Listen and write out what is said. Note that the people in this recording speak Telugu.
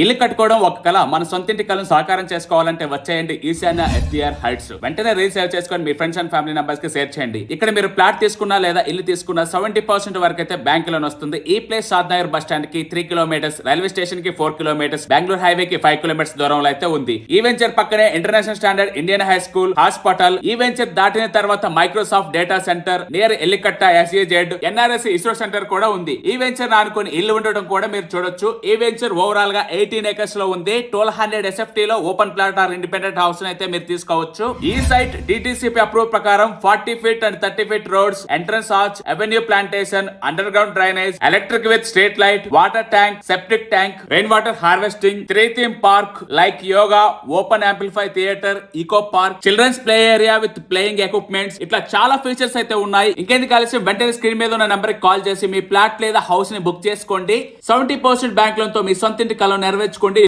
ఇల్లు కట్టుకోవడం ఒక కళ. మన సొంతింటి కళను సాకారం చేసుకోవాలంటే వచ్చేయండి ఈశాన్య ఎస్డిఆర్ హైట్స్. వెంటనే రీసేవ్ చేసుకొని మీ ఫ్రెండ్స్ అండ్ ఫ్యామిలీ మెంబర్స్ కి షేర్ చేయండి. ఇక్కడ మీరు ప్లాట్ తీసుకున్నా లేదా ఇల్లు తీసుకున్నా 70% వరకు అయితే బ్యాంక్ లోన్ వస్తుంది. ఈ ప్లేస్ షాద్నగర్ బస్ స్టాండ్ కి 3 కిలోమీటర్స్, రైల్వే స్టేషన్ కి 4 కిలోమీటర్స్, బెంగళూరు హైవే కి 5 కిలోమీటర్స్ దూరంలో అయితే ఉంది. ఈ వెంచర్ పక్కనే international standard Indian high school, hospital. ఈ వెంచర్ దాటిన తర్వాత Microsoft data centre, near Ellikatta SEZ, NRS ISRO centre కూడా ఉంది. ఈ వెంచర్ ఆనుకొని ఇల్లు ఉండడం కూడా మీరు చూడొచ్చు. ఈ వెంచర్ ఓవరాల్ గా 18 ఏకర్స్ లో ఉంది. 1200 SFT లో open plot or independent house అయితే మీరు తీసుకోవచ్చు. ఈ సైట్ DTCP అప్రూవ్ ప్రకారం 40 feet and 30 feet roads, entrance arch, avenue plantation, underground drainage, electric with street light, water tank, septic tank, rain water harvesting, 3 theme park like yoga, open amplify theatre, eco park, children's play area with playing equipments, ఇట్లా చాలా ఫీచర్స్ అయితే ఉన్నాయి. ఇంకెందుకు ఆలస్యం, వెంటనే స్క్రీన్ మీద ఉన్న నంబర్ కి కాల్ చేసి మీ ప్లాట్ లేదా హౌస్ ని బుక్ చేసుకోండి. 70% బ్యాంక్ లోన్ తో మీ సొంతింటి కలను నెరవేర్చుకోండి.